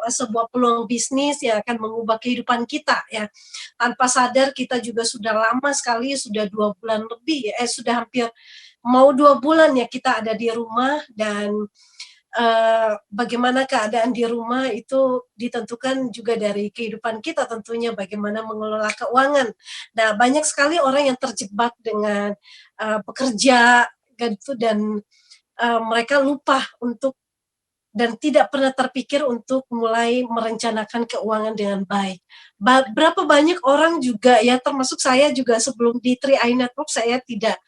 sebuah peluang bisnis yang akan mengubah kehidupan kita ya. Tanpa sadar kita juga sudah lama sekali, sudah 2 bulan lebih sudah hampir mau 2 bulan ya kita ada di rumah dan bagaimana keadaan di rumah itu ditentukan juga dari kehidupan kita tentunya bagaimana mengelola keuangan. Nah, banyak sekali orang yang terjebak dengan, bekerja gitu dan, mereka lupa untuk dan tidak pernah terpikir untuk mulai merencanakan keuangan dengan baik. Berapa banyak orang juga ya termasuk saya juga sebelum di 3i Network saya tidak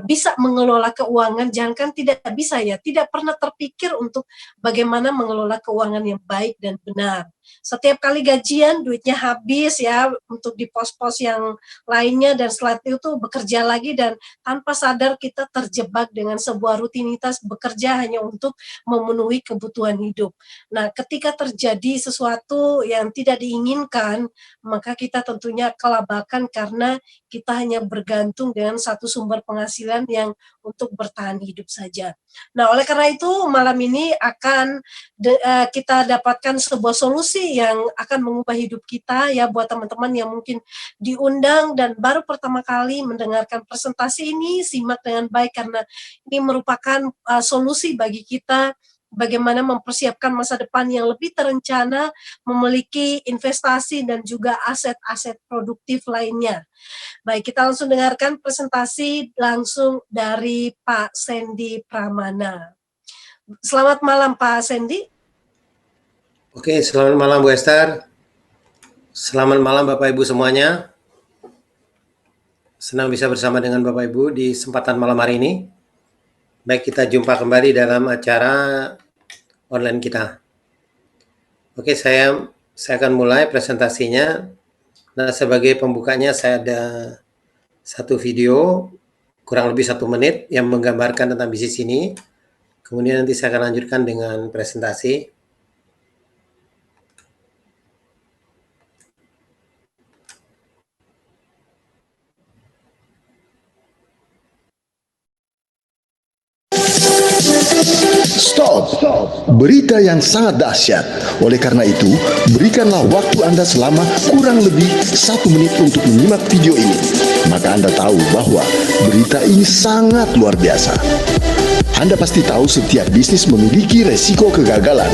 bisa mengelola keuangan, jangankan tidak bisa ya, tidak pernah terpikir untuk bagaimana mengelola keuangan yang baik dan benar. Setiap kali gajian duitnya habis ya untuk di pos-pos yang lainnya dan setelah itu bekerja lagi dan tanpa sadar kita terjebak dengan sebuah rutinitas bekerja hanya untuk memenuhi kebutuhan hidup. Nah, ketika terjadi sesuatu yang tidak diinginkan, maka kita tentunya kelabakan karena kita hanya bergantung dengan satu sumber penghasilan yang untuk bertahan hidup saja. Nah, oleh karena itu malam ini akan kita dapatkan sebuah solusi yang akan mengubah hidup kita ya buat teman-teman yang mungkin diundang dan baru pertama kali mendengarkan presentasi ini, simak dengan baik karena ini merupakan solusi bagi kita bagaimana mempersiapkan masa depan yang lebih terencana, memiliki investasi dan juga aset-aset produktif lainnya. Baik, kita langsung dengarkan presentasi langsung dari Pak Sandy Pramana. Selamat malam Pak Sandy. Oke, selamat malam Bu Esther. Selamat malam Bapak Ibu semuanya. Senang bisa bersama dengan Bapak Ibu di kesempatan malam hari ini. Baik, kita jumpa kembali dalam acara online kita. Oke, saya akan mulai presentasinya. Nah, sebagai pembukanya saya ada satu video kurang lebih 1 menit yang menggambarkan tentang bisnis ini. Kemudian nanti saya akan lanjutkan dengan presentasi. Stop. Berita yang sangat dahsyat. Oleh karena itu, berikanlah waktu Anda selama kurang lebih 1 menit untuk menyimak video ini. Maka Anda tahu bahwa berita ini sangat luar biasa. Anda pasti tahu setiap bisnis memiliki resiko kegagalan.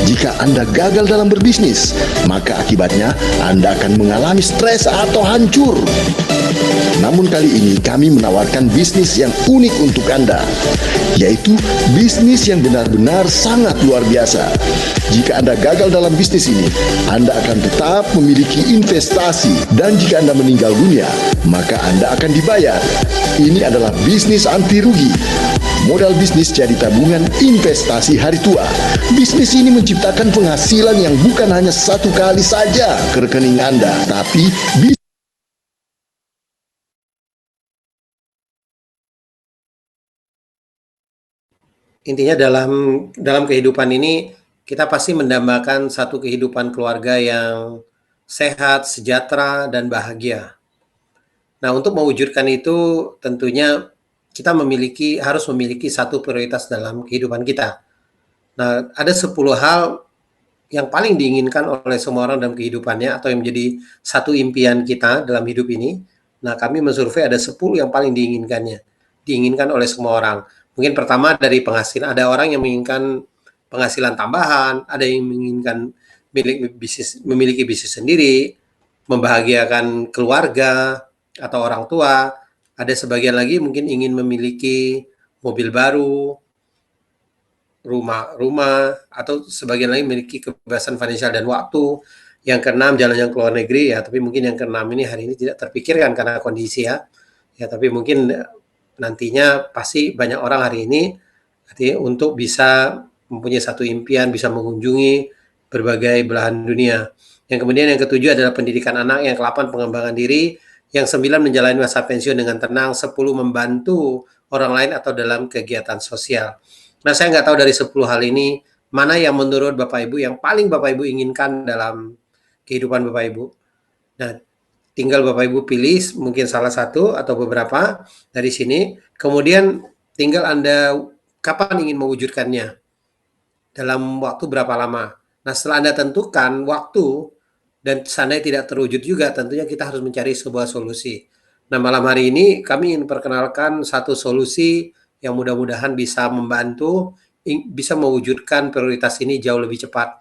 Jika Anda gagal dalam berbisnis, maka akibatnya Anda akan mengalami stres atau hancur. Namun kali ini kami menawarkan bisnis yang unik untuk Anda, yaitu bisnis yang benar-benar sangat luar biasa. Jika Anda gagal dalam bisnis ini, Anda akan tetap memiliki investasi, dan jika Anda meninggal dunia, maka Anda akan dibayar. Ini adalah bisnis anti rugi. Modal bisnis jadi tabungan investasi hari tua. Bisnis ini menciptakan penghasilan yang bukan hanya 1 kali saja ke rekening Anda, tapi Intinya dalam kehidupan ini kita pasti mendambakan satu kehidupan keluarga yang sehat, sejahtera, dan bahagia. Nah, untuk mewujudkan itu tentunya kita harus memiliki satu prioritas dalam kehidupan kita. Nah, ada 10 hal yang paling diinginkan oleh semua orang dalam kehidupannya atau yang menjadi satu impian kita dalam hidup ini. Nah, kami mensurvei ada 10 yang paling diinginkan oleh semua orang. Mungkin pertama dari penghasilan, ada orang yang menginginkan penghasilan tambahan, ada yang menginginkan memiliki bisnis sendiri, membahagiakan keluarga atau orang tua. Ada sebagian lagi mungkin ingin memiliki mobil baru, rumah, atau sebagian lagi memiliki kebebasan finansial dan waktu. Yang keenam, jalan-jalan ke luar negeri ya, tapi mungkin yang keenam ini hari ini tidak terpikirkan karena kondisi ya. Ya, tapi mungkin nantinya pasti banyak orang hari ini untuk bisa mempunyai satu impian, bisa mengunjungi berbagai belahan dunia. Yang kemudian yang ketujuh adalah pendidikan anak, yang ke-8 pengembangan diri, yang 9 menjalani masa pensiun dengan tenang, 10 membantu orang lain atau dalam kegiatan sosial. Nah, saya nggak tahu dari 10 hal ini, mana yang menurut Bapak Ibu yang paling Bapak Ibu inginkan dalam kehidupan Bapak Ibu. Nah, tinggal Bapak Ibu pilih mungkin salah satu atau beberapa dari sini, kemudian tinggal Anda kapan ingin mewujudkannya, dalam waktu berapa lama. Nah, setelah Anda tentukan waktu dan seandainya tidak terwujud juga, tentunya kita harus mencari sebuah solusi. Nah, malam hari ini kami ingin perkenalkan satu solusi yang mudah-mudahan bisa membantu, bisa mewujudkan prioritas ini jauh lebih cepat.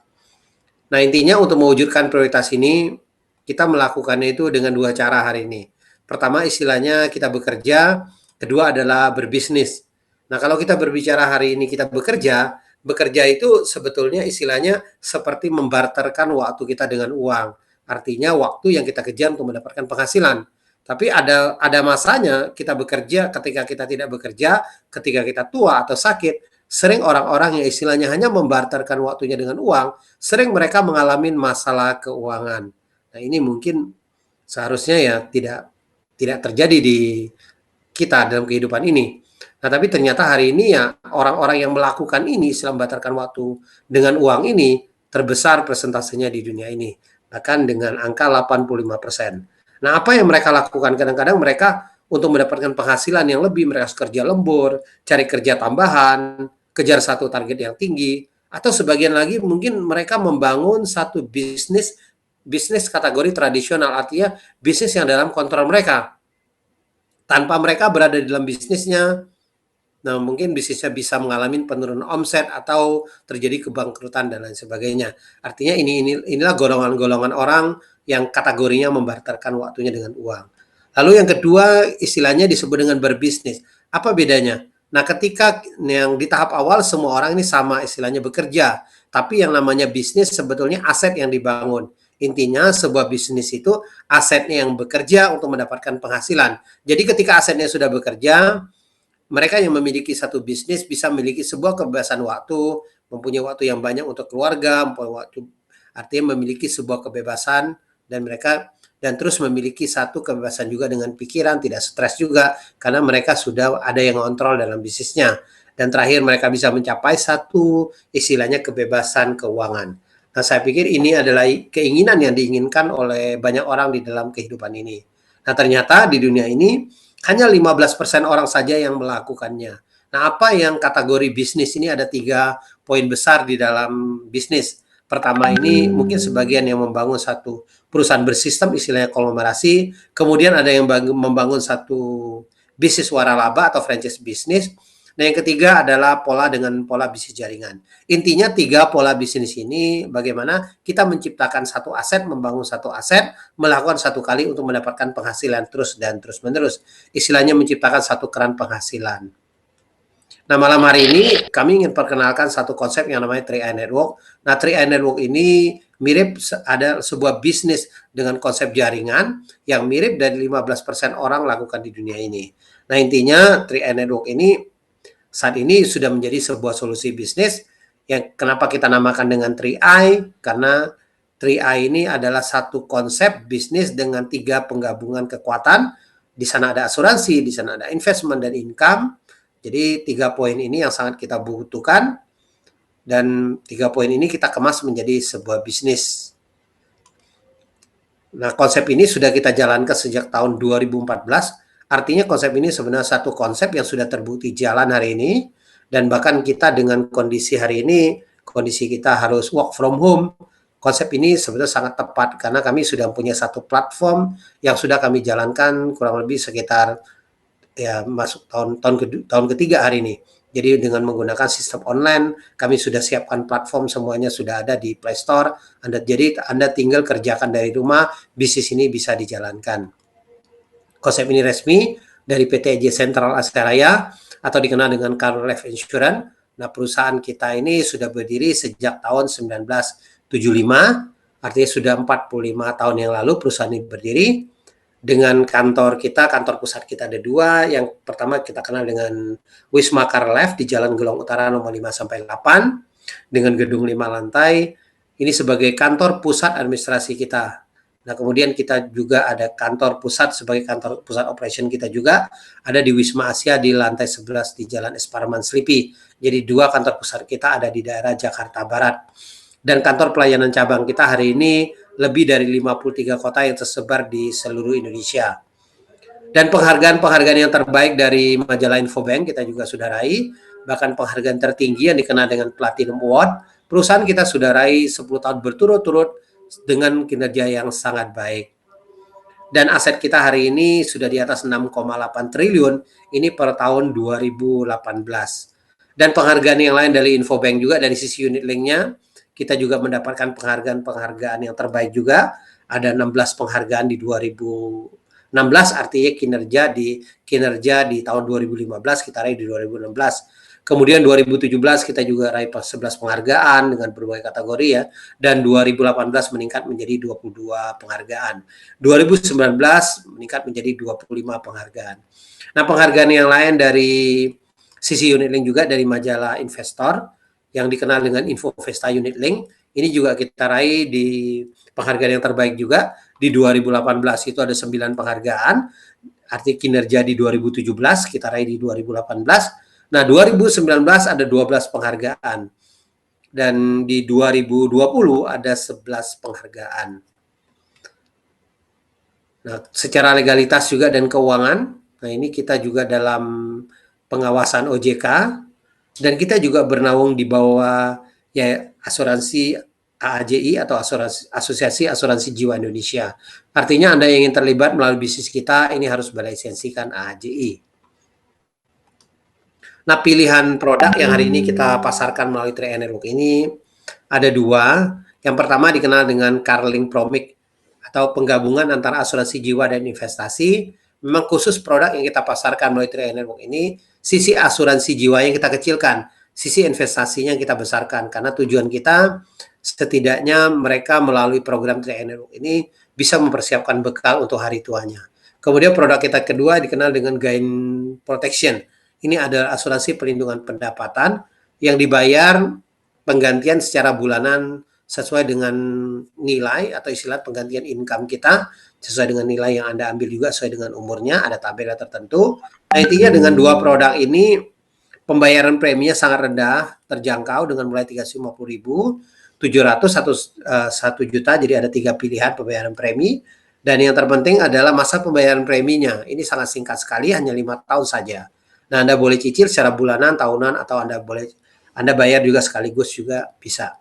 Nah, intinya untuk mewujudkan prioritas ini, kita melakukannya itu dengan dua cara hari ini. Pertama, istilahnya kita bekerja, kedua adalah berbisnis. Nah, kalau kita berbicara hari ini kita bekerja, bekerja itu sebetulnya istilahnya seperti membarterkan waktu kita dengan uang. Artinya waktu yang kita kerja untuk mendapatkan penghasilan. Tapi ada masanya kita bekerja, ketika kita tidak bekerja, ketika kita tua atau sakit, sering orang-orang yang istilahnya hanya membarterkan waktunya dengan uang, sering mereka mengalami masalah keuangan. Nah, ini mungkin seharusnya ya tidak terjadi di kita dalam kehidupan ini. Nah, tapi ternyata hari ini ya orang-orang yang melakukan ini, istilah membatalkan waktu dengan uang ini, terbesar persentasenya di dunia ini. Bahkan dengan angka 85%. Nah, apa yang mereka lakukan? Kadang-kadang mereka untuk mendapatkan penghasilan yang lebih, mereka harus kerja lembur, cari kerja tambahan, kejar satu target yang tinggi, atau sebagian lagi mungkin mereka membangun satu bisnis kategori tradisional, artinya bisnis yang dalam kontrol mereka. Tanpa mereka berada di dalam bisnisnya, nah mungkin bisnisnya bisa mengalami penurunan omset atau terjadi kebangkrutan dan lain sebagainya. Artinya inilah golongan-golongan orang yang kategorinya membarterkan waktunya dengan uang. Lalu yang kedua istilahnya disebut dengan berbisnis. Apa bedanya? Nah, ketika yang di tahap awal semua orang ini sama istilahnya bekerja, tapi yang namanya bisnis sebetulnya aset yang dibangun. Intinya sebuah bisnis itu asetnya yang bekerja untuk mendapatkan penghasilan. Jadi ketika asetnya sudah bekerja, mereka yang memiliki satu bisnis bisa memiliki sebuah kebebasan waktu, mempunyai waktu yang banyak untuk keluarga, artinya memiliki sebuah kebebasan dan terus memiliki satu kebebasan juga dengan pikiran, tidak stres juga karena mereka sudah ada yang kontrol dalam bisnisnya. Dan terakhir mereka bisa mencapai satu istilahnya kebebasan keuangan. Nah, saya pikir ini adalah keinginan yang diinginkan oleh banyak orang di dalam kehidupan ini. Nah, ternyata di dunia ini hanya 15% orang saja yang melakukannya. Nah, apa yang kategori bisnis ini ada 3 poin besar di dalam bisnis. Pertama ini mungkin sebagian yang membangun satu perusahaan bersistem istilahnya konglomerasi, kemudian ada yang membangun satu bisnis waralaba atau franchise bisnis. Nah, yang ketiga adalah pola bisnis jaringan. Intinya 3 pola bisnis ini bagaimana kita menciptakan satu aset, membangun satu aset, melakukan satu kali untuk mendapatkan penghasilan terus dan terus menerus. Istilahnya menciptakan satu keran penghasilan. Nah, malam hari ini kami ingin perkenalkan satu konsep yang namanya 3i Network. Nah, 3i Network ini mirip ada sebuah bisnis dengan konsep jaringan yang mirip dari 15% orang lakukan di dunia ini. Nah, intinya 3i Network ini saat ini sudah menjadi sebuah solusi bisnis yang kenapa kita namakan dengan 3i, karena 3i ini adalah satu konsep bisnis dengan 3 penggabungan kekuatan. Di sana ada asuransi, di sana ada investment dan income. Jadi 3 poin ini yang sangat kita butuhkan dan 3 poin ini kita kemas menjadi sebuah bisnis. Nah, konsep ini sudah kita jalankan sejak tahun 2014. Artinya konsep ini sebenarnya satu konsep yang sudah terbukti jalan hari ini, dan bahkan kita dengan kondisi hari ini, kondisi kita harus work from home, konsep ini sebenarnya sangat tepat karena kami sudah punya satu platform yang sudah kami jalankan kurang lebih sekitar ya masuk tahun ketiga hari ini. Jadi dengan menggunakan sistem online, kami sudah siapkan platform, semuanya sudah ada di Play Store. Anda tinggal kerjakan dari rumah, bisnis ini bisa dijalankan. Konsep ini resmi dari PT EJ Sentral Asia Raya atau dikenal dengan Car Life Insurance. Nah, perusahaan kita ini sudah berdiri sejak tahun 1975, artinya sudah 45 tahun yang lalu perusahaan ini berdiri. Dengan kantor pusat kita ada 2. Yang pertama kita kenal dengan Wisma Car Life di Jalan Gelong Utara nomor 5-8 dengan gedung 5 lantai. Ini sebagai kantor pusat administrasi kita. Nah, kemudian kita juga ada kantor pusat sebagai kantor pusat operation kita juga ada di Wisma Asia di lantai 11 di Jalan Esparman Slipi. Jadi 2 kantor pusat kita ada di daerah Jakarta Barat. Dan kantor pelayanan cabang kita hari ini lebih dari 53 kota yang tersebar di seluruh Indonesia. Dan penghargaan-penghargaan yang terbaik dari majalah Infobank kita juga sudah raih. Bahkan penghargaan tertinggi yang dikenal dengan Platinum Award perusahaan kita sudah raih 10 tahun berturut-turut dengan kinerja yang sangat baik. Dan aset kita hari ini sudah di atas 6,8 triliun, ini per tahun 2018. Dan penghargaan yang lain dari Infobank juga, dari sisi unit linknya, kita juga mendapatkan penghargaan yang terbaik juga. Ada 16 penghargaan di 2016, artinya kinerja di tahun 2015 kita raih di 2016. Kemudian 2017 kita juga raih 11 penghargaan dengan berbagai kategori ya, dan 2018 meningkat menjadi 22 penghargaan. 2019 meningkat menjadi 25 penghargaan. Nah, penghargaan yang lain dari sisi unit link juga dari majalah Investor yang dikenal dengan Infovesta Unit Link, ini juga kita raih di penghargaan yang terbaik juga. Di 2018 itu ada 9 penghargaan, arti kinerja di 2017 kita raih di 2018. Nah, 2019 ada 12 penghargaan. Dan di 2020 ada 11 penghargaan. Nah, secara legalitas juga dan keuangan, nah ini kita juga dalam pengawasan OJK, dan kita juga bernaung di bawah ya asuransi AAJI atau Asosiasi Asuransi Jiwa Indonesia. Artinya Anda yang ingin terlibat melalui bisnis kita, ini harus berlisensikan AAJI. Nah, pilihan produk yang hari ini kita pasarkan melalui 3i Network ini ada 2. Yang pertama dikenal dengan Carlink Promic atau penggabungan antara asuransi jiwa dan investasi. Memang khusus produk yang kita pasarkan melalui 3i Network ini, sisi asuransi jiwa yang kita kecilkan, sisi investasinya yang kita besarkan. Karena tujuan kita setidaknya mereka melalui program 3i Network ini bisa mempersiapkan bekal untuk hari tuanya. Kemudian produk kita kedua dikenal dengan Gain Protection. Ini adalah asuransi perlindungan pendapatan yang dibayar penggantian secara bulanan sesuai dengan nilai atau istilah penggantian income kita, sesuai dengan nilai yang Anda ambil juga sesuai dengan umurnya, ada tabel tertentu. Nah, intinya dengan 2 produk ini pembayaran preminya sangat rendah, terjangkau dengan mulai 350.000, 700 atau 1 juta, jadi ada 3 pilihan pembayaran premi. Dan yang terpenting adalah masa pembayaran preminya. Ini sangat singkat sekali, hanya 5 tahun saja. Nah, Anda boleh cicil secara bulanan, tahunan, atau Anda bayar juga sekaligus juga bisa.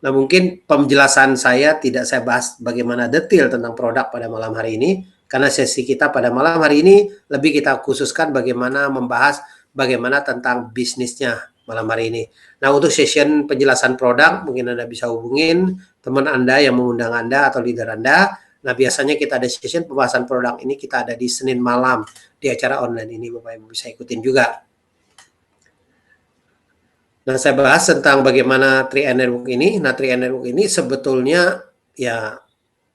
Nah, mungkin penjelasan saya tidak saya bahas bagaimana detail tentang produk pada malam hari ini, karena sesi kita pada malam hari ini lebih kita khususkan bagaimana membahas bagaimana tentang bisnisnya malam hari ini. Nah, untuk session penjelasan produk, mungkin Anda bisa hubungin teman Anda yang mengundang Anda atau leader Anda. Nah, biasanya kita ada session pembahasan produk ini, kita ada di Senin malam di acara online ini, Bapak Ibu bisa ikutin juga. Nah, saya bahas tentang bagaimana 3i Network ini. Nah, 3i Network ini sebetulnya ya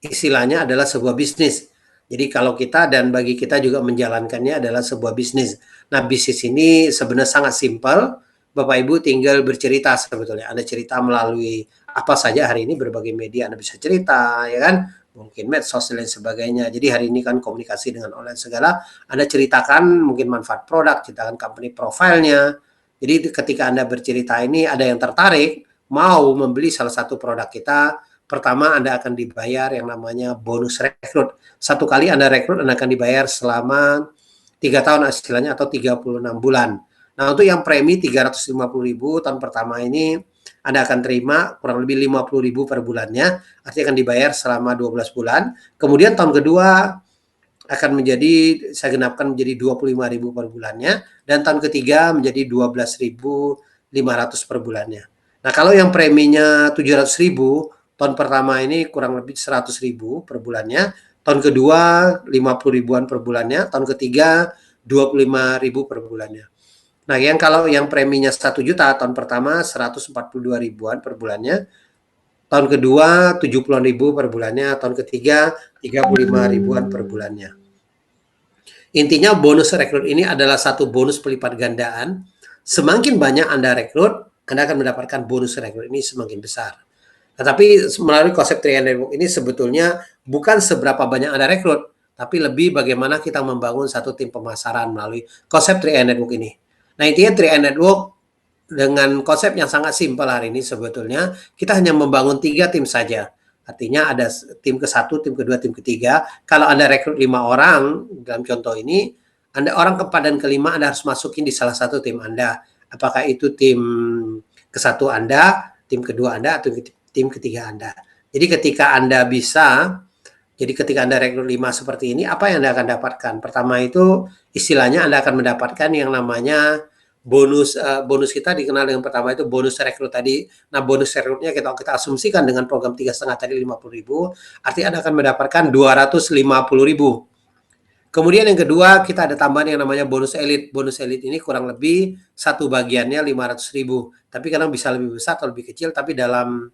istilahnya adalah sebuah bisnis. Jadi kalau kita dan bagi kita juga menjalankannya adalah sebuah bisnis. Nah, bisnis ini sebenarnya sangat simpel. Bapak Ibu tinggal bercerita sebetulnya. Anda cerita melalui apa saja hari ini, berbagai media Anda bisa cerita, ya kan? Mungkin medsos dan lain sebagainya. Jadi hari ini kan komunikasi dengan online segala. Anda ceritakan mungkin manfaat produk, ceritakan company profile-nya. Jadi ketika Anda bercerita ini ada yang tertarik mau membeli salah satu produk kita, pertama Anda akan dibayar yang namanya bonus rekrut. 1 kali Anda rekrut, Anda akan dibayar selama 3 tahun istilahnya atau 36 bulan. Nah, untuk yang premi 350.000 tahun pertama ini Anda akan terima kurang lebih 50.000 per bulannya, artinya akan dibayar selama 12 bulan. Kemudian tahun kedua akan menjadi, saya genapkan menjadi 25.000 per bulannya, dan tahun ketiga menjadi 12.500 per bulannya. Nah, kalau yang preminya 700.000, tahun pertama ini kurang lebih 100.000 per bulannya, tahun kedua 50.000-an per bulannya, tahun ketiga 25.000 per bulannya. Nah, kalau yang preminya 1 juta, tahun pertama 142.000-an per bulannya, tahun kedua 70.000 per bulannya, tahun ketiga 35.000-an per bulannya. Intinya bonus rekrut ini adalah satu bonus pelipat gandaan. Semakin banyak Anda rekrut, Anda akan mendapatkan bonus rekrut ini semakin besar. Tetapi melalui konsep 3i Network ini sebetulnya bukan seberapa banyak Anda rekrut, tapi lebih bagaimana kita membangun satu tim pemasaran melalui konsep 3i Network ini. Nah, intinya 3i Network dengan konsep yang sangat simpel hari ini sebetulnya kita hanya membangun 3 tim saja. Artinya ada tim ke-1, tim kedua, tim ketiga. Kalau Anda rekrut 5 orang dalam contoh ini, orang keempat dan kelima Anda harus masukin di salah satu tim Anda. Apakah itu tim ke-1 Anda, tim kedua Anda atau tim ketiga Anda. Jadi ketika Anda rekrut 5 seperti ini, apa yang Anda akan dapatkan? Pertama itu istilahnya Anda akan mendapatkan yang namanya bonus kita dikenal dengan pertama itu bonus rekrut tadi. Nah, bonus rekrutnya kita asumsikan dengan program 3,5 tadi 50.000, artinya Anda akan mendapatkan 250.000. Kemudian yang kedua, kita ada tambahan yang namanya bonus elit. Bonus elit ini kurang lebih satu bagiannya 500.000. Tapi kadang bisa lebih besar atau lebih kecil, tapi dalam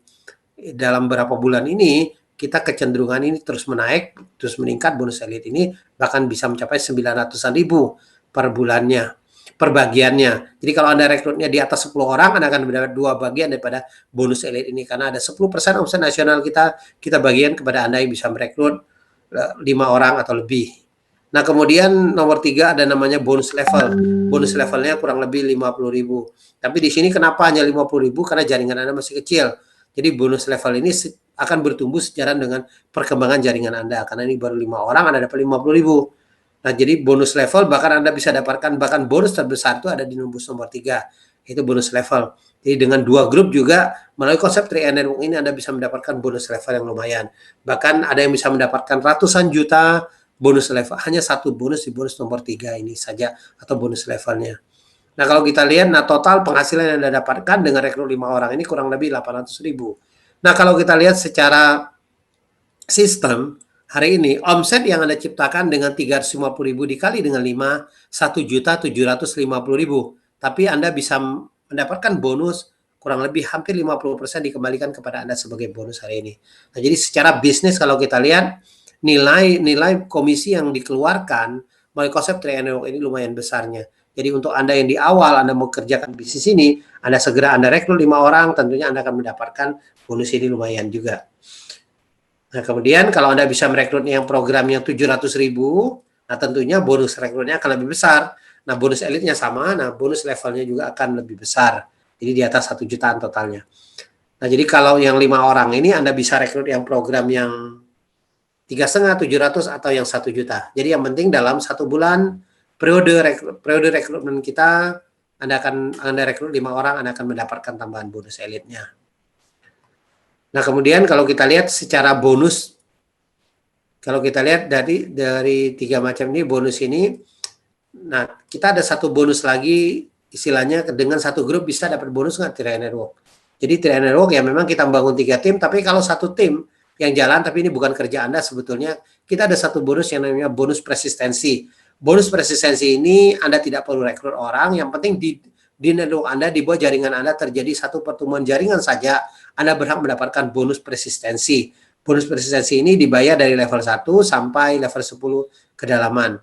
beberapa bulan ini kita kecenderungan ini terus menaik, terus meningkat. Bonus elit ini bahkan bisa mencapai 900-an ribu per bulannya, per bagiannya. Jadi kalau Anda rekrutnya di atas 10 orang, Anda akan mendapat 2 bagian daripada bonus elit ini. Karena ada 10% omset nasional kita bagian kepada Anda yang bisa merekrut 5 orang atau lebih. Nah, kemudian nomor 3 ada namanya bonus level. Bonus levelnya kurang lebih 50.000. Tapi di sini kenapa hanya 50.000? Karena jaringan Anda masih kecil. Jadi bonus level ini akan bertumbuh sejalan dengan perkembangan jaringan Anda. Karena ini baru 5 orang, Anda dapat 50.000. Nah, jadi bonus level bahkan Anda bisa dapatkan, bahkan bonus terbesar itu ada di nomor 3. Itu bonus level. Jadi dengan 2 grup juga melalui konsep 3 Network ini Anda bisa mendapatkan bonus level yang lumayan. Bahkan ada yang bisa mendapatkan ratusan juta bonus level, hanya 1 bonus di bonus nomor 3 ini saja atau bonus levelnya. Nah, kalau kita lihat, total penghasilan yang Anda dapatkan dengan rekrut 5 orang ini kurang lebih 800.000. Nah, kalau kita lihat secara sistem, hari ini omset yang Anda ciptakan dengan 350.000 dikali dengan 5, 1.750.000. Tapi Anda bisa mendapatkan bonus kurang lebih hampir 50% dikembalikan kepada Anda sebagai bonus hari ini. Nah, jadi secara bisnis kalau kita lihat, nilai komisi yang dikeluarkan melalui konsep 3 Network ini lumayan besarnya. Jadi untuk Anda yang di awal Anda mau kerjakan bisnis ini, Anda rekrut 5 orang, tentunya Anda akan mendapatkan bonus ini lumayan juga. Nah, kemudian kalau Anda bisa merekrutnya yang program yang 700.000, nah tentunya bonus rekrutnya akan lebih besar. Nah, bonus elitnya sama, nah bonus levelnya juga akan lebih besar. Jadi di atas 1 jutaan totalnya. Nah, jadi kalau yang 5 orang ini Anda bisa rekrut yang program yang 3,5, 700 atau yang 1 juta. Jadi yang penting dalam 1 bulan periode rekrutmen kita, Anda rekrut 5 orang, Anda akan mendapatkan tambahan bonus elitnya. Nah, kemudian kalau kita lihat secara bonus, kalau kita lihat dari 3 macam ini bonus ini, nah kita ada 1 bonus lagi, istilahnya dengan 1 grup bisa dapat bonus nggak 3 Network. Jadi 3 Network ya memang kita membangun 3 tim, tapi kalau 1 tim yang jalan, tapi ini bukan kerja Anda sebetulnya, kita ada 1 bonus yang namanya bonus persistensi. Bonus persistensi ini Anda tidak perlu rekrut orang, yang penting di network Anda, di bawah jaringan Anda terjadi 1 pertemuan jaringan saja, Anda berhak mendapatkan bonus persistensi. Bonus persistensi ini dibayar dari level 1 sampai level 10 kedalaman.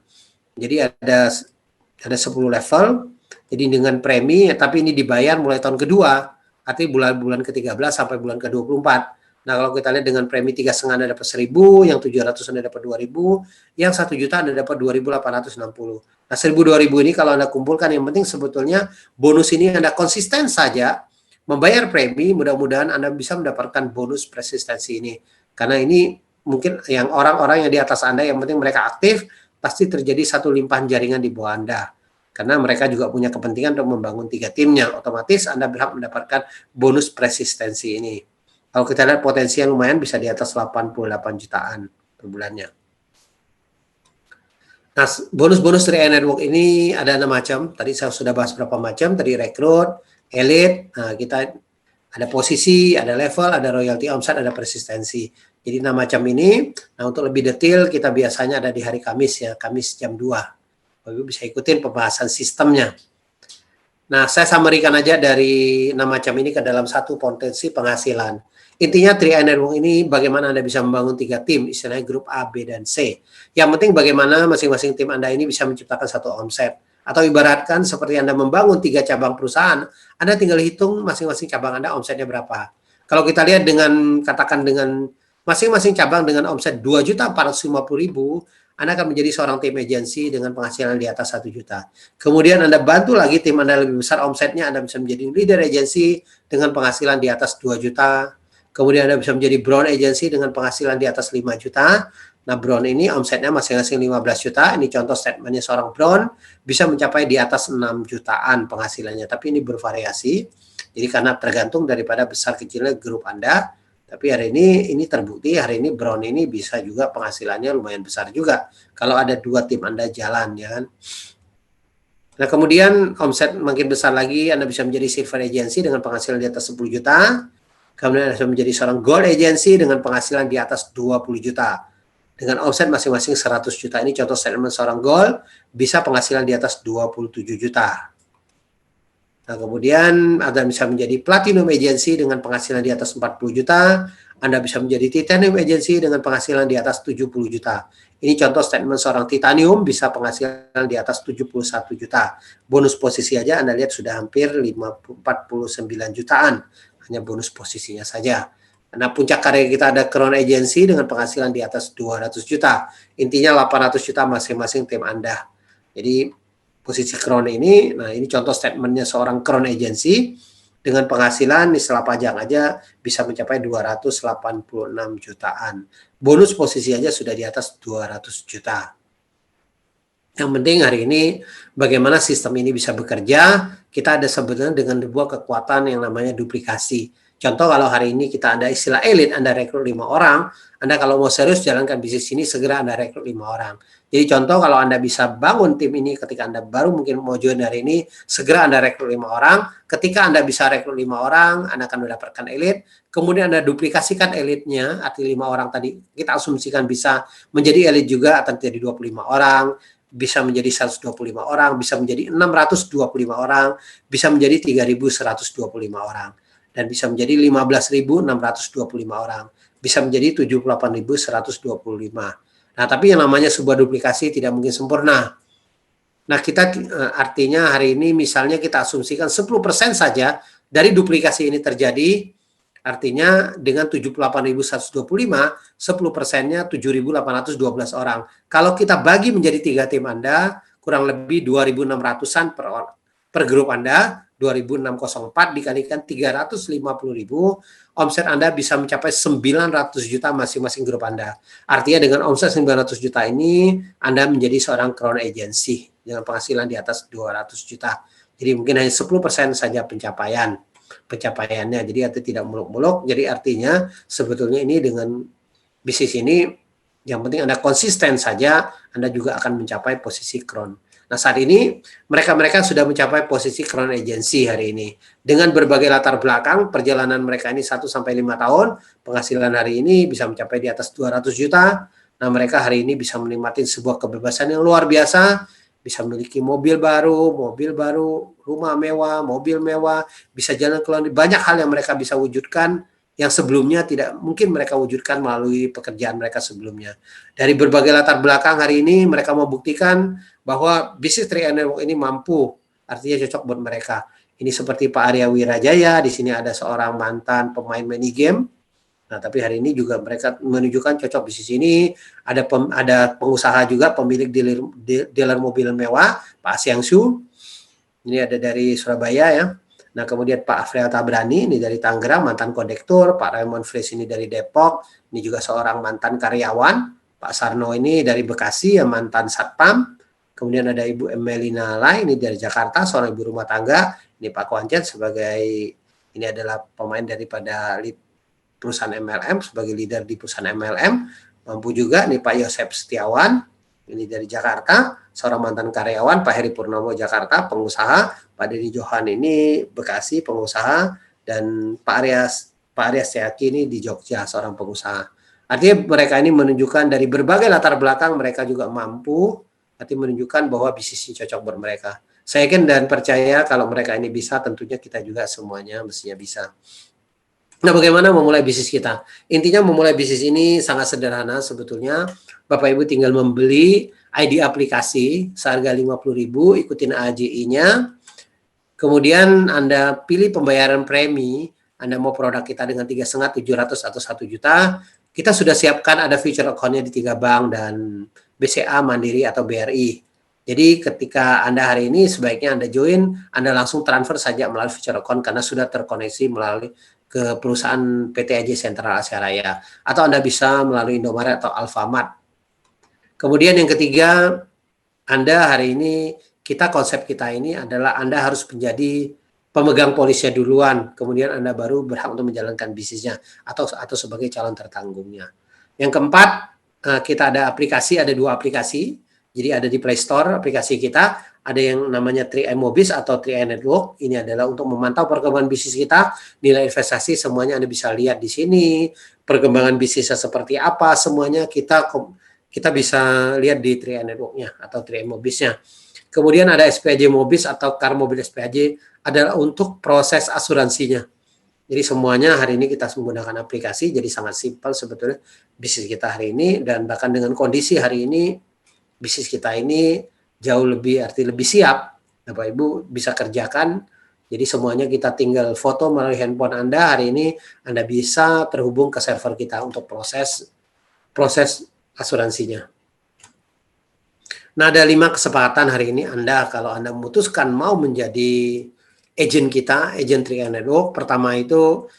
Jadi ada 10 level, jadi dengan premi, tapi ini dibayar mulai tahun kedua, artinya bulan ke-13 sampai bulan ke-24. Nah, kalau kita lihat dengan premi 3,5 Anda dapat 1.000, yang 700 Anda dapat 2.000, yang 1 juta Anda dapat 2.860. Nah, 1.000-2.000 ini kalau Anda kumpulkan, yang penting sebetulnya bonus ini Anda konsisten saja membayar premi, mudah-mudahan Anda bisa mendapatkan bonus persistensi ini. Karena ini mungkin yang orang-orang yang di atas Anda, yang penting mereka aktif, pasti terjadi 1 limpahan jaringan di bawah Anda. Karena mereka juga punya kepentingan untuk membangun 3 timnya, otomatis Anda berhak mendapatkan bonus persistensi ini. Kalau kita lihat potensi yang lumayan bisa di atas 88 jutaan per bulannya. Nah, bonus-bonus dari Network ini ada 6 macam. Tadi saya sudah bahas berapa macam. Tadi rekrut, elit, nah kita ada posisi, ada level, ada royalty omset, ada persistensi. Jadi 6 macam ini. Nah, untuk lebih detail kita biasanya ada di hari Kamis ya, Kamis jam 2. Bapak Ibu bisa ikutin pembahasan sistemnya. Nah, saya summary-kan aja dari 6 macam ini ke dalam 1 potensi penghasilan. Intinya 3 Network ini bagaimana Anda bisa membangun 3 tim, istilahnya grup A, B, dan C. Yang penting bagaimana masing-masing tim Anda ini bisa menciptakan 1 omset. Atau ibaratkan seperti Anda membangun 3 cabang perusahaan, Anda tinggal hitung masing-masing cabang Anda omsetnya berapa. Kalau kita lihat katakan dengan masing-masing cabang dengan omset 2.450.000, Anda akan menjadi seorang tim agensi dengan penghasilan di atas 1 juta. Kemudian Anda bantu lagi tim Anda lebih besar omsetnya, Anda bisa menjadi leader agensi dengan penghasilan di atas 2 juta. Kemudian Anda bisa menjadi brown agency dengan penghasilan di atas 5 juta. Nah, brown ini omsetnya masing-masing 15 juta. Ini contoh statementnya seorang brown bisa mencapai di atas 6 jutaan penghasilannya. Tapi ini bervariasi. Jadi karena tergantung daripada besar kecilnya grup Anda, tapi hari ini terbukti hari ini Brown ini bisa juga penghasilannya lumayan besar juga kalau ada 2 tim Anda jalan, ya kan. Nah, kemudian omset makin besar lagi, Anda bisa menjadi silver agency dengan penghasilan di atas 10 juta. Kemudian Anda bisa menjadi seorang gold agency dengan penghasilan di atas 20 juta. Dengan omset masing-masing 100 juta. Ini contoh statement seorang gold, bisa penghasilan di atas 27 juta. Nah, kemudian Anda bisa menjadi platinum agency dengan penghasilan di atas 40 juta. Anda bisa menjadi titanium agency dengan penghasilan di atas 70 juta. Ini contoh statement seorang titanium bisa penghasilan di atas 71 juta. Bonus posisi aja Anda lihat sudah hampir 49 jutaan. Hanya bonus posisinya saja. Nah, puncak karir kita ada Crown Agency dengan penghasilan di atas 200 juta. Intinya 800 juta masing-masing tim Anda. Jadi posisi Crown ini, nah ini contoh statementnya seorang Crown Agency dengan penghasilan setelah pajak aja bisa mencapai 286 jutaan. Bonus posisi aja sudah di atas 200 juta. Yang penting hari ini bagaimana sistem ini bisa bekerja, kita ada sebenarnya dengan sebuah kekuatan yang namanya duplikasi. Contoh kalau hari ini kita ada istilah elit, Anda rekrut 5 orang, Anda kalau mau serius jalankan bisnis ini segera Anda rekrut 5 orang. Jadi contoh kalau Anda bisa bangun tim ini ketika Anda baru mungkin mau join hari ini, segera Anda rekrut 5 orang. Ketika Anda bisa rekrut 5 orang, Anda akan mendapatkan elit. Kemudian Anda duplikasikan elitnya, arti 5 orang tadi kita asumsikan bisa menjadi elit juga atau jadi 25 orang. Bisa menjadi 125 orang, bisa menjadi 625 orang, bisa menjadi 3.125 orang. Dan bisa menjadi 15.625 orang, bisa menjadi 78.125. Nah, tapi yang namanya sebuah duplikasi tidak mungkin sempurna. Nah, kita artinya hari ini misalnya kita asumsikan 10% saja dari duplikasi ini terjadi, artinya dengan 78.125, 10%-nya 7.812 orang. Kalau kita bagi menjadi 3 tim Anda, kurang lebih 2.600-an per grup Anda, 2.604 dikalikan 350.000, omset Anda bisa mencapai 900 juta masing-masing grup Anda. Artinya dengan omset 900 juta ini, Anda menjadi seorang Crown Agency dengan penghasilan di atas 200 juta. Jadi mungkin hanya 10% saja pencapaiannya. Jadi artinya tidak muluk-muluk. Jadi artinya sebetulnya ini dengan bisnis ini, yang penting Anda konsisten saja, Anda juga akan mencapai posisi Crown. Nah, saat ini mereka sudah mencapai posisi Crown Agency hari ini. Dengan berbagai latar belakang, perjalanan mereka ini 1-5 tahun, penghasilan hari ini bisa mencapai di atas 200 juta. Nah, mereka hari ini bisa menikmati sebuah kebebasan yang luar biasa, bisa memiliki mobil baru, rumah mewah, mobil mewah, bisa jalan ke luar negeri. Banyak hal yang mereka bisa wujudkan yang sebelumnya tidak mungkin mereka wujudkan melalui pekerjaan mereka sebelumnya. Dari berbagai latar belakang hari ini mereka membuktikan bahwa bisnis 3 Network ini mampu, artinya cocok buat mereka. Ini seperti Pak Arya Wirajaya, di sini ada seorang mantan pemain mini game. Nah, tapi hari ini juga mereka menunjukkan cocok bisnis ini. Ada pengusaha juga, pemilik dealer mobil mewah, Pak Asyangsu. Ini ada dari Surabaya ya. Nah, kemudian Pak Afriel Tabrani, ini dari Tangerang, mantan kondektur. Pak Raymond Fris ini dari Depok, ini juga seorang mantan karyawan. Pak Sarno ini dari Bekasi, yang mantan satpam. Kemudian ada Ibu Emelina Lai, ini dari Jakarta, seorang ibu rumah tangga. Ini Pak Kwancet sebagai, ini adalah pemain daripada perusahaan MLM, sebagai leader di perusahaan MLM. Mampu juga, ini Pak Yosep Setiawan, ini dari Jakarta, seorang mantan karyawan. Pak Heri Purnomo Jakarta, pengusaha. Pak Deddy Johan ini Bekasi, pengusaha. Dan Pak Arya Seaki ini di Jogja, seorang pengusaha. Artinya mereka ini menunjukkan dari berbagai latar belakang mereka juga mampu, artinya menunjukkan bahwa bisnis ini cocok buat mereka. Saya yakin dan percaya kalau mereka ini bisa, tentunya kita juga semuanya mestinya bisa. Nah, bagaimana memulai bisnis kita? Intinya memulai bisnis ini sangat sederhana sebetulnya. Bapak Ibu tinggal membeli ID aplikasi seharga 50.000, ikutin AJI-nya. Kemudian Anda pilih pembayaran premi, Anda mau produk kita dengan 3,5, 700 atau 1 juta. Kita sudah siapkan ada future account-nya di 3 bank dan BCA, Mandiri atau BRI. Jadi ketika Anda hari ini sebaiknya Anda join, Anda langsung transfer saja melalui future account karena sudah terkoneksi melalui ke perusahaan PT AJ Sentral Asia Raya, atau Anda bisa melalui Indomaret atau Alfamart. Kemudian yang ketiga, Anda hari ini konsep kita ini adalah Anda harus menjadi pemegang polisnya duluan, kemudian Anda baru berhak untuk menjalankan bisnisnya atau sebagai calon tertanggungnya. Yang keempat, kita ada aplikasi, ada 2 aplikasi. Jadi ada di Play Store aplikasi kita, ada yang namanya 3i Mobis atau 3i Network. Ini adalah untuk memantau perkembangan bisnis kita, nilai investasi semuanya Anda bisa lihat di sini, perkembangan bisnisnya seperti apa, semuanya kita bisa lihat di 3i Network-nya atau 3i Mobisnya. Kemudian ada SPAJ Mobis atau Car Mobil SPAJ adalah untuk proses asuransinya. Jadi semuanya hari ini kita menggunakan aplikasi, jadi sangat simpel sebetulnya bisnis kita hari ini, dan bahkan dengan kondisi hari ini bisnis kita ini jauh lebih siap. Bapak Ibu bisa kerjakan. Jadi semuanya kita tinggal foto melalui handphone Anda. Hari ini Anda bisa terhubung ke server kita untuk proses asuransinya. Nah, ada 5 kesepakatan hari ini kalau Anda memutuskan mau menjadi agent kita, agent 3i Network. Pertama itu,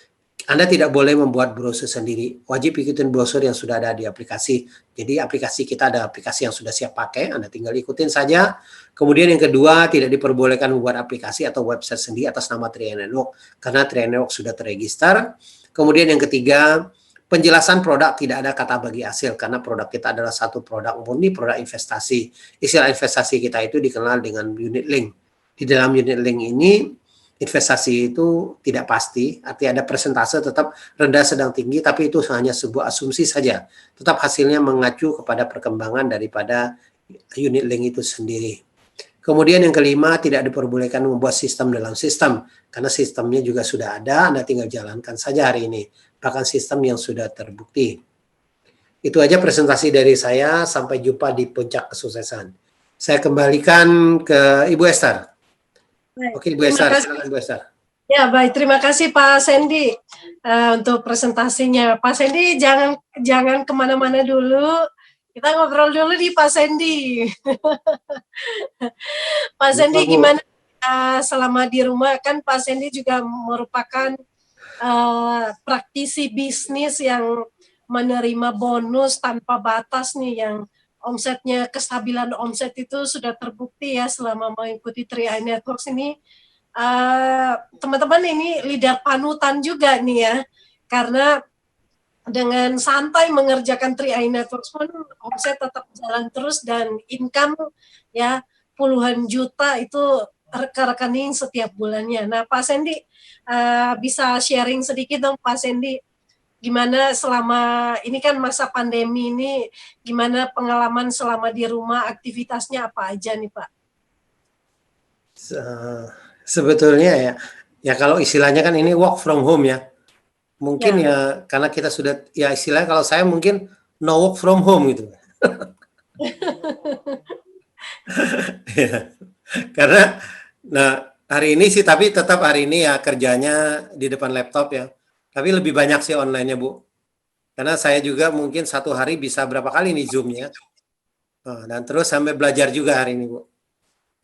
Anda tidak boleh membuat brosur sendiri. Wajib ikutin brosur yang sudah ada di aplikasi. Jadi aplikasi kita ada aplikasi yang sudah siap pakai, Anda tinggal ikutin saja. Kemudian yang kedua, tidak diperbolehkan membuat aplikasi atau website sendiri atas nama 3i Network, karena 3i Network sudah terregister. Kemudian yang ketiga, penjelasan produk tidak ada kata bagi hasil, karena produk kita adalah satu produk murni, produk investasi. Istilah investasi kita itu dikenal dengan unit link. Di dalam unit link ini, investasi itu tidak pasti, artinya ada persentase tetap rendah, sedang, tinggi, tapi itu hanya sebuah asumsi saja. Tetap hasilnya mengacu kepada perkembangan daripada unit link itu sendiri. Kemudian yang kelima, tidak diperbolehkan membuat sistem dalam sistem, karena sistemnya juga sudah ada, Anda tinggal jalankan saja hari ini. Bahkan sistem yang sudah terbukti. Itu aja presentasi dari saya, sampai jumpa di puncak kesuksesan. Saya kembalikan ke Ibu Esther. Baik, oke, Ibu Esther, silakan Ibu Esther. Ya, baik, terima kasih Pak Sandy untuk presentasinya. Pak Sandy jangan kemana-mana dulu, kita ngobrol dulu di Pak Sandy. Pak Sandy gimana selama di rumah? Kan Pak Sandy juga merupakan praktisi bisnis yang menerima bonus tanpa batas nih, yang omsetnya, kestabilan omset itu sudah terbukti ya selama mengikuti 3i Networks ini. Teman-teman ini leader panutan juga nih ya, karena dengan santai mengerjakan 3i Networks pun omset tetap jalan terus dan income ya puluhan juta itu ke rekening setiap bulannya. Nah, Pak Sandy bisa sharing sedikit dong, Pak Sandy, gimana selama ini kan masa pandemi ini, gimana pengalaman selama di rumah, aktivitasnya apa aja nih Pak? Sebetulnya ya kalau istilahnya kan ini work from home ya. Mungkin ya karena kita sudah, ya istilahnya kalau saya mungkin no work from home gitu. Ya. Karena hari ini sih, tapi tetap hari ini ya kerjanya di depan laptop ya. Tapi lebih banyak sih online-nya, Bu. Karena saya juga mungkin satu hari bisa berapa kali nih Zoom-nya. Dan terus sampai belajar juga hari ini, Bu.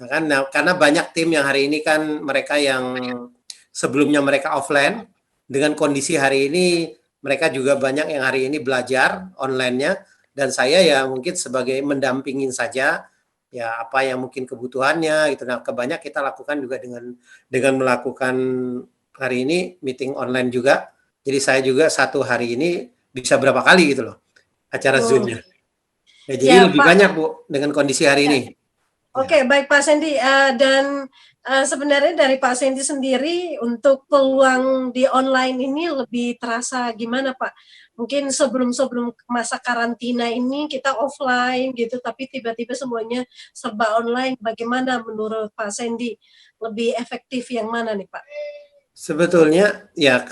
Karena banyak tim yang hari ini kan mereka yang sebelumnya mereka offline, dengan kondisi hari ini mereka juga banyak yang hari ini belajar online-nya, dan saya ya mungkin sebagai mendampingin saja ya apa yang mungkin kebutuhannya gitu. Nah, kebanyak kita lakukan juga dengan melakukan hari ini meeting online juga. Jadi saya juga satu hari ini bisa berapa kali gitu loh acara Zoom-nya. Ya, jadi lebih Pak, banyak Bu dengan kondisi hari ini. Oke, baik Pak Sandy, dan sebenarnya dari Pak Sandy sendiri untuk peluang di online ini lebih terasa gimana Pak? Mungkin sebelum masa karantina ini kita offline gitu, tapi tiba-tiba semuanya serba online. Bagaimana menurut Pak Sandy, lebih efektif yang mana nih Pak? Sebetulnya ya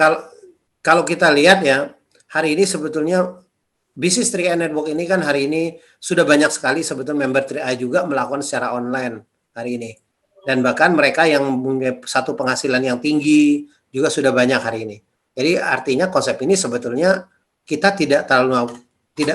kalau kita lihat ya, hari ini sebetulnya bisnis 3i Network ini kan hari ini sudah banyak sekali sebetulnya member 3i juga melakukan secara online hari ini. Dan bahkan mereka yang punya satu penghasilan yang tinggi juga sudah banyak hari ini. Jadi artinya konsep ini sebetulnya kita tidak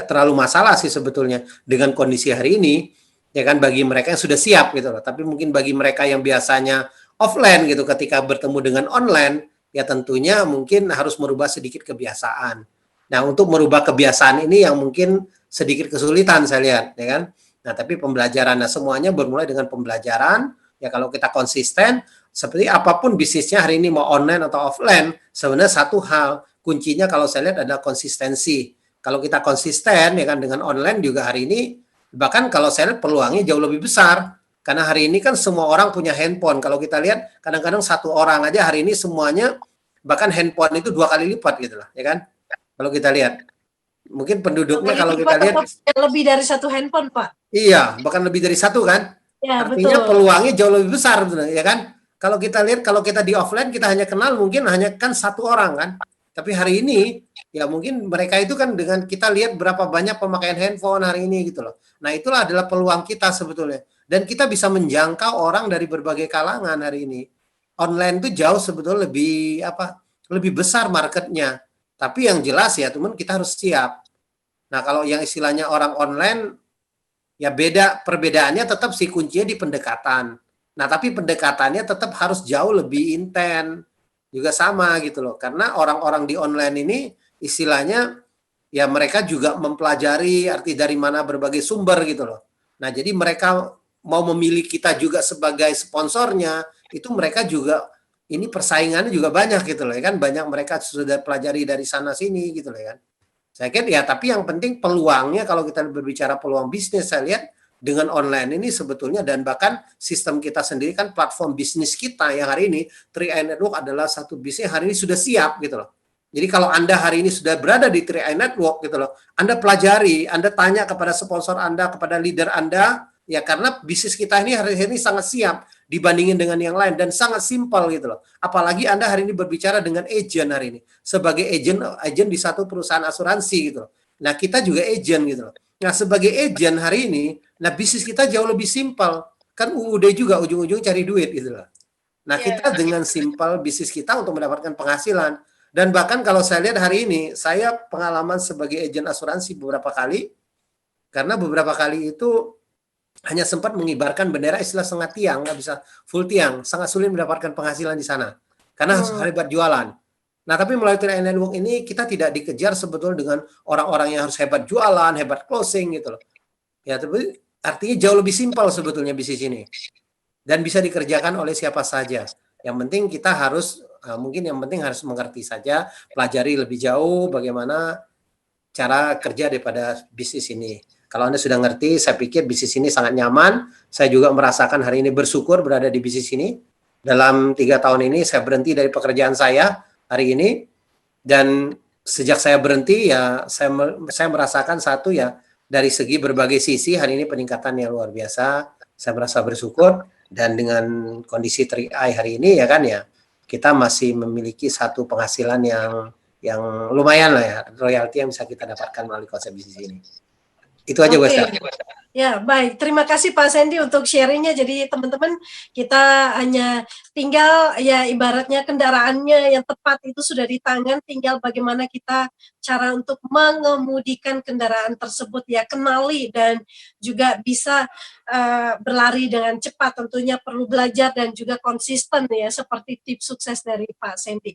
terlalu masalah sih sebetulnya dengan kondisi hari ini, ya kan, bagi mereka yang sudah siap gitu loh. Tapi mungkin bagi mereka yang biasanya offline gitu, ketika bertemu dengan online, ya tentunya mungkin harus merubah sedikit kebiasaan. Nah, untuk merubah kebiasaan ini yang mungkin sedikit kesulitan saya lihat, ya kan. Nah, tapi pembelajaran, semuanya bermulai dengan pembelajaran. Ya kalau kita konsisten, Seperti apapun bisnisnya hari ini mau online atau offline, sebenarnya satu hal kuncinya kalau saya lihat adalah konsistensi. Kalau kita konsisten ya kan dengan online juga hari ini, bahkan kalau saya lihat peluangnya jauh lebih besar. Karena hari ini kan semua orang punya handphone. Kalau kita lihat kadang-kadang satu orang aja hari ini semuanya bahkan handphone itu 2 kali lipat gitu lah, ya kan? Kalau kita lihat, mungkin penduduknya kalau kita lihat lebih dari satu handphone, Pak. iya, bahkan lebih dari satu kan? Ya, Artinya betul. peluangnya jauh lebih besar, ya kan? Kalau kita lihat, kalau kita di offline kita hanya kenal mungkin hanya kan satu orang kan. Tapi hari ini ya mungkin mereka itu kan dengan kita lihat berapa banyak pemakaian handphone hari ini gitu loh. Nah itulah adalah peluang kita sebetulnya. Dan kita bisa menjangkau orang dari berbagai kalangan hari ini. Online itu jauh sebetulnya lebih lebih besar marketnya. Tapi yang jelas ya teman kita harus siap. Nah kalau yang istilahnya orang online ya perbedaannya tetap si kuncinya di pendekatan. Nah, tapi pendekatannya tetap harus jauh lebih intens. Juga sama gitu loh. Karena orang-orang di online ini istilahnya ya mereka juga mempelajari arti dari mana berbagai sumber gitu loh. Nah, jadi mereka mau memilih kita juga sebagai sponsornya, itu mereka juga ini persaingannya juga banyak gitu loh ya kan. Banyak mereka sudah pelajari dari sana sini gitu loh ya kan. Saya kira ya, tapi yang penting peluangnya kalau kita berbicara peluang bisnis, saya lihat dengan online ini sebetulnya dan bahkan sistem kita sendiri kan platform bisnis kita yang hari ini 3i Network adalah satu bisnis hari ini sudah siap gitu loh. Jadi kalau Anda hari ini sudah berada di 3i Network gitu loh, Anda pelajari, Anda tanya kepada sponsor Anda, kepada leader Anda, ya karena bisnis kita ini hari ini sangat siap dibandingin dengan yang lain dan sangat simpel gitu loh. Apalagi Anda hari ini berbicara dengan agent hari ini sebagai agent di satu perusahaan asuransi gitu loh. Nah, kita juga agent gitu loh. Nah, sebagai agent hari ini, nah bisnis kita jauh lebih simpel. Kan UUD juga ujung-ujung cari duit gitu loh. Nah, kita dengan simpel bisnis kita untuk mendapatkan penghasilan. Dan bahkan kalau saya lihat hari ini, saya pengalaman sebagai agent asuransi beberapa kali, karena beberapa kali itu hanya sempat mengibarkan bendera istilah setengah tiang, nggak bisa full tiang, sangat sulit mendapatkan penghasilan di sana, karena harus hebat jualan. Nah, tapi melalui 3i Network ini kita tidak dikejar sebetulnya dengan orang-orang yang harus hebat jualan, hebat closing gitu loh. Ya, tapi artinya jauh lebih simpel sebetulnya bisnis ini. Dan bisa dikerjakan oleh siapa saja. Yang penting kita harus, mungkin yang penting harus mengerti saja, pelajari lebih jauh bagaimana cara kerja daripada bisnis ini. Kalau Anda sudah ngerti, saya pikir bisnis ini sangat nyaman. Saya juga merasakan hari ini bersyukur berada di bisnis ini. Dalam 3 tahun ini saya berhenti dari pekerjaan saya hari ini. Dan sejak saya berhenti ya saya merasakan satu ya dari segi berbagai sisi hari ini peningkatan yang luar biasa. Saya merasa bersyukur dan dengan kondisi 3i hari ini ya kan ya kita masih memiliki satu penghasilan yang lumayan lah ya, royalti yang bisa kita dapatkan melalui konsep bisnis ini. Itu aja Bu Esther. Ya, baik. Terima kasih Pak Sandy untuk sharingnya. Jadi teman-teman, kita hanya tinggal ya ibaratnya kendaraannya yang tepat itu sudah di tangan, tinggal bagaimana kita cara untuk mengemudikan kendaraan tersebut ya, kenali dan juga bisa berlari dengan cepat. Tentunya perlu belajar dan juga konsisten ya, seperti tips sukses dari Pak Sandy.